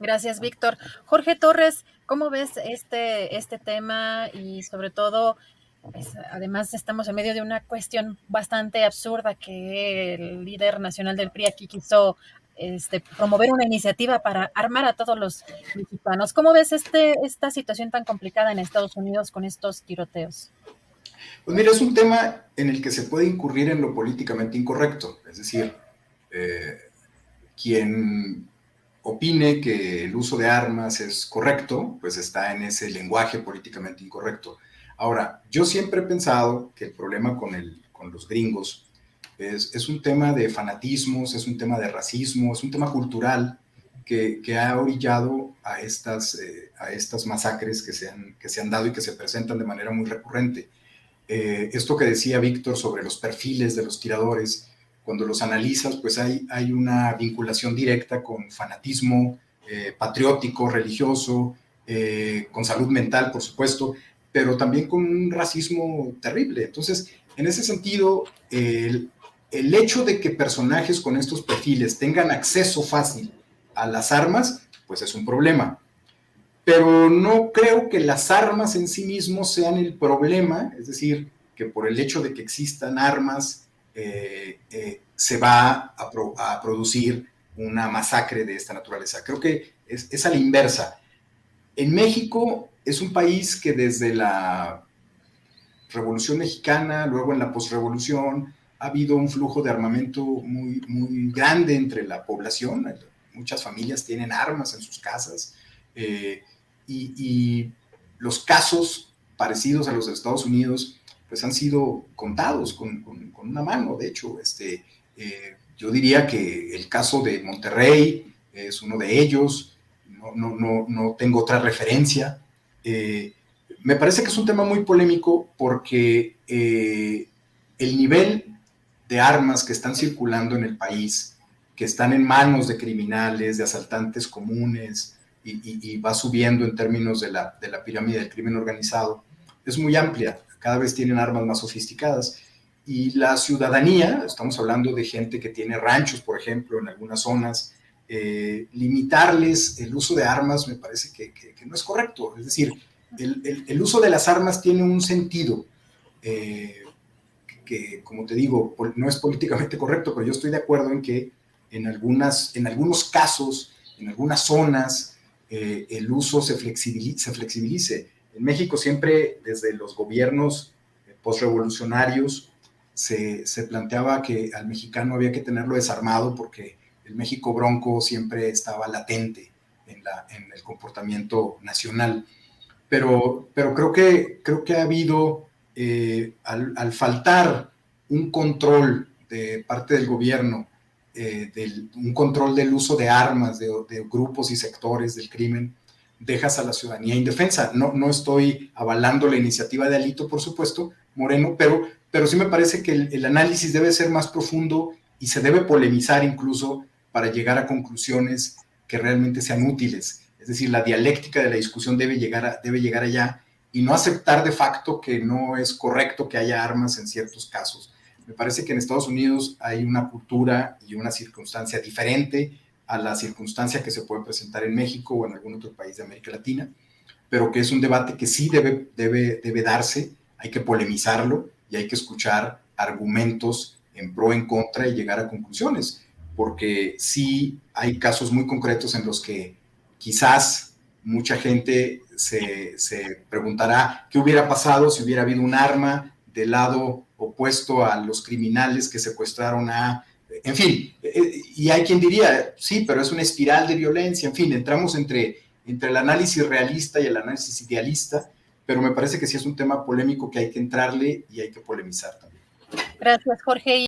Gracias, Víctor. Jorge Torres, ¿cómo ves este tema? Y sobre todo, pues, además estamos en medio de una cuestión bastante absurda que el líder nacional del PRI aquí quiso promover una iniciativa para armar a todos los mexicanos. ¿Cómo ves esta situación tan complicada en Estados Unidos con estos tiroteos? Pues mira, es un tema en el que se puede incurrir en lo políticamente incorrecto, es decir, eh, quien opine que el uso de armas es correcto, pues está en ese lenguaje políticamente incorrecto. Ahora, yo siempre he pensado que el problema con los gringos es un tema de fanatismos, es un tema de racismo, es un tema cultural que ha orillado a estas masacres que se han dado y que se presentan de manera muy recurrente. Esto que decía Víctor sobre los perfiles de los tiradores, cuando los analizas, pues hay una vinculación directa con fanatismo patriótico, religioso, con salud mental, por supuesto, pero también con un racismo terrible. Entonces, en ese sentido, el hecho de que personajes con estos perfiles tengan acceso fácil a las armas, pues es un problema. Pero no creo que las armas en sí mismos sean el problema, es decir, que por el hecho de que existan armas se va a producir una masacre de esta naturaleza. Creo que es a la inversa. En México es un país que desde la Revolución Mexicana, luego en la posrevolución, ha habido un flujo de armamento muy grande entre la población. Muchas familias tienen armas en sus casas y los casos parecidos a los de Estados Unidos pues han sido contados con una mano. De hecho, yo diría que el caso de Monterrey es uno de ellos. No tengo otra referencia. Me parece que es un tema muy polémico porque el nivel de armas que están circulando en el país, que están en manos de criminales, de asaltantes comunes, y va subiendo en términos de la pirámide del crimen organizado, es muy amplia. Cada vez tienen armas más sofisticadas. Y la ciudadanía, estamos hablando de gente que tiene ranchos, por ejemplo, en algunas zonas, limitarles el uso de armas me parece que no es correcto. Es decir, el uso de las armas tiene un sentido que, como te digo, no es políticamente correcto, pero yo estoy de acuerdo en que en algunos casos, en algunas zonas, el uso se flexibilice. En México siempre, desde los gobiernos postrevolucionarios, se planteaba que al mexicano había que tenerlo desarmado porque el México bronco siempre estaba latente en el comportamiento nacional. Pero creo que ha habido, al faltar un control de parte del gobierno, un control del uso de armas de grupos y sectores del crimen, dejas a la ciudadanía indefensa. No estoy avalando la iniciativa de Alito, por supuesto, Moreno, pero sí me parece que el análisis debe ser más profundo y se debe polemizar incluso para llegar a conclusiones que realmente sean útiles. Es decir, la dialéctica de la discusión debe llegar allá y no aceptar de facto que no es correcto que haya armas en ciertos casos. Me parece que en Estados Unidos hay una cultura y una circunstancia diferente a la circunstancia que se puede presentar en México o en algún otro país de América Latina, pero que es un debate que sí debe darse, hay que polemizarlo y hay que escuchar argumentos en pro, en contra y llegar a conclusiones, porque sí hay casos muy concretos en los que quizás mucha gente se preguntará qué hubiera pasado si hubiera habido un arma del lado opuesto a los criminales que secuestraron a... En fin, y hay quien diría, sí, pero es una espiral de violencia, en fin, entramos entre el análisis realista y el análisis idealista, pero me parece que sí es un tema polémico que hay que entrarle y hay que polemizar también. Gracias, Jorge.